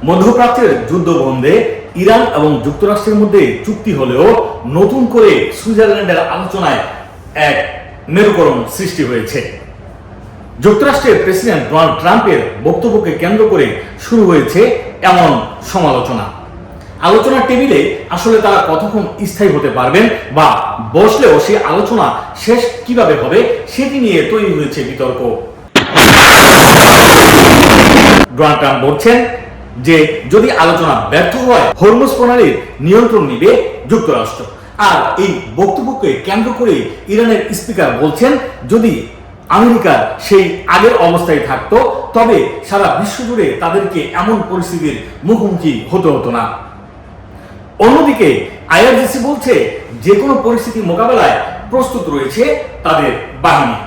মধ্যপ্রাচ্যের যুদ্ধ বন্ধে ইরান এবং যুক্তরাষ্ট্রের মধ্যে চুক্তি হলেও নতুন করে সুইজারল্যান্ডের আলোচনায় এক মেরুকরণ সৃষ্টি হয়েছে। যুক্তরাষ্ট্রের প্রেসিডেন্ট ডোনাল্ড ট্রাম্পের বক্তব্যকে কেন্দ্র করে শুরু হয়েছে এমন সমালোচনা। আলোচনার টেবিলে আসলে তারা কতক্ষণ স্থায়ী হতে পারবেন বা বসলেও সেই আলোচনা শেষ কিভাবে হবে সেটি নিয়ে তৈরি হয়েছে বিতর্ক। ডোনাল্ড ট্রাম্প বলছেন যে যদি আলোচনা ব্যর্থ হয় হরমুজ প্রণালীর নিয়ন্ত্রণ নিবে যুক্তরাষ্ট্র। আর এই বক্তব্যকে কেন্দ্র করে ইরানের স্পিকার বলছেন যদি আমেরিকা সেই আগের অবস্থায় থাকতো তবে সারা বিশ্ব জুড়ে তাদেরকে এমন পরিস্থিতির মুখোমুখি হতে হতো না। অন্যদিকে আইআরজিসি বলছে যে কোনো পরিস্থিতি মোকাবেলায় প্রস্তুত রয়েছে তাদের বাহিনী।